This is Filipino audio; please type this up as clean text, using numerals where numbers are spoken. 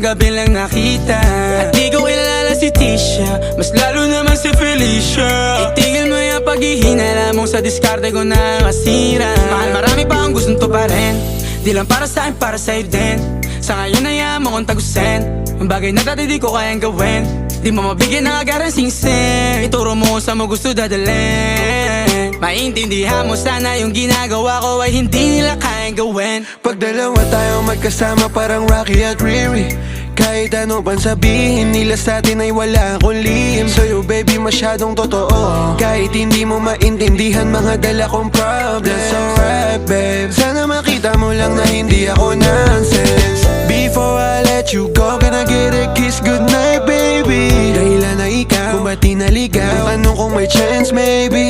gabi lang nakita. At di ko kilala si Tisha, mas lalo naman si Felicia. Itigil mo yung paghihinala mong sa diskarte ko na masira. Mahal, marami pa ang gustong tuparin, di lang para sa akin, para sa'yo din. Sa ngayon hayaan mo kong tagusin ang bagay na dati di ko kayang gawin. Di mo mabigyan ng agarang singsing, ituro mo kung saan mo gusto dadalhin. Maintindihan mo sana yung ginagawa ko ay hindi nila kayang gawin. Pag dalawa tayo magkasama parang Rocky at Riri, kahit ano pang sabihin nila sa atin ay wala akong lihim. Sa'yo baby masyadong totoo, kahit hindi mo maintindihan mga dala kong problems. That's alright babe, sana makita mo lang na hindi ako nonsense. Before I let you go, can I get a kiss goodnight baby? Dahilan na ikaw, kung ba't di naligaw, tanong kung may chance maybe.